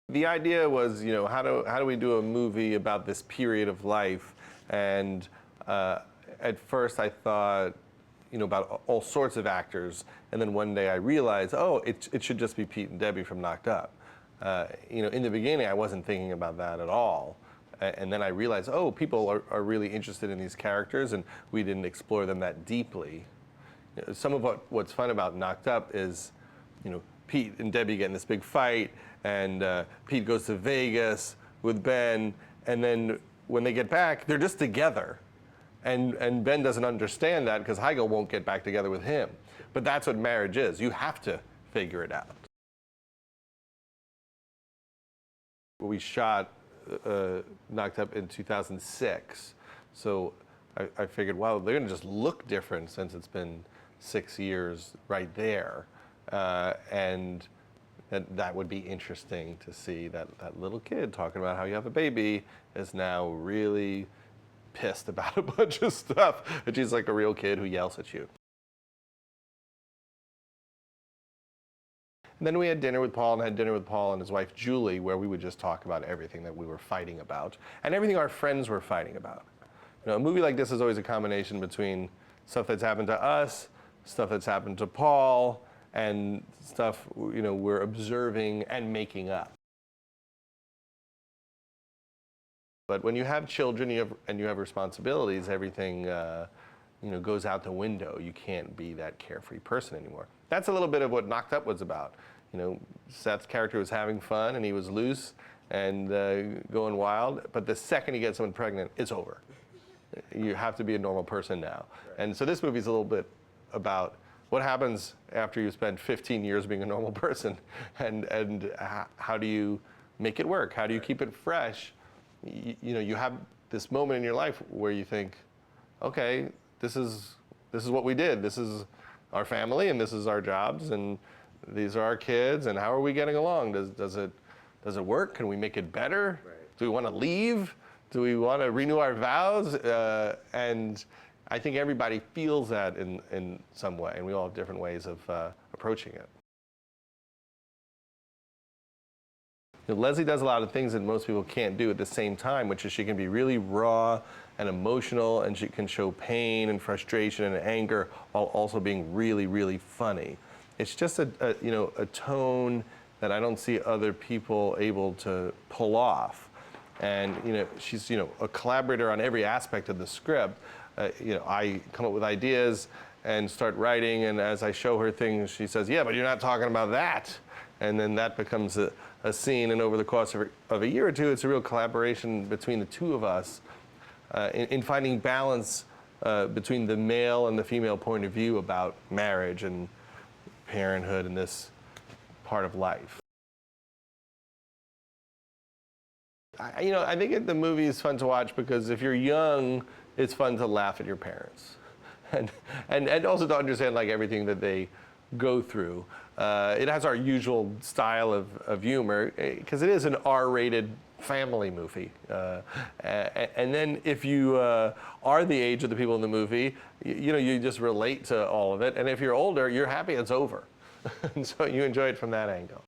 The idea was, how do we do a movie about this period of life? And at first I thought, about all sorts of actors. And then one day I realized, oh, it should just be Pete and Debbie from Knocked Up. In the beginning, I wasn't thinking about that at all. And then I realized, oh, people are really interested in these characters, and we didn't explore them that deeply. Some of what's fun about Knocked Up is, Pete and Debbie get in this big fight, and Pete goes to Vegas with Ben, and then when they get back, they're just together. And Ben doesn't understand that because Heigl won't get back together with him. But that's what marriage is. You have to figure it out. We shot Knocked Up in 2006. So I figured, wow, they're going to just look different since it's been 6 years right there. And that would be interesting to see that little kid talking about how you have a baby is now really pissed about a bunch of stuff. And she's like a real kid who yells at you. And then we had dinner with Paul, and had dinner with Paul and his wife Julie, where we would just talk about everything that we were fighting about and everything our friends were fighting about. A movie like this is always a combination between stuff that's happened to us, stuff that's happened to Paul, and stuff we're observing and making up. But when you have children and you have responsibilities, everything goes out the window. You can't be that carefree person anymore. That's a little bit of what Knocked Up was about. Seth's character was having fun and he was loose and going wild, but the second he gets someone pregnant, it's over. You have to be a normal person now. And so this movie's a little bit about what happens after you spend 15 years being a normal person, and how do you make it work? How do you keep it fresh? You have this moment in your life where you think, okay, this is what we did. This is our family, and this is our jobs, and these are our kids, and how are we getting along? Does it work? Can we make it better? Right. Do we want to leave? Do we want to renew our vows? And I think everybody feels that in some way, and we all have different ways of approaching it. Leslie does a lot of things that most people can't do at the same time, which is she can be really raw and emotional, and she can show pain and frustration and anger while also being really, really funny. It's just a tone that I don't see other people able to pull off. And she's a collaborator on every aspect of the script. I come up with ideas and start writing, and as I show her things, she says, "Yeah, but you're not talking about that." And then that becomes a scene, and over the course of a year or two, it's a real collaboration between the two of us in finding balance between the male and the female point of view about marriage and parenthood and this part of life. I think the movie is fun to watch because if you're young, it's fun to laugh at your parents, and also to understand everything that they go through. It has our usual style of humor because it is an R-rated family movie. And then if you are the age of the people in the movie, you just relate to all of it. And if you're older, you're happy it's over. And so you enjoy it from that angle.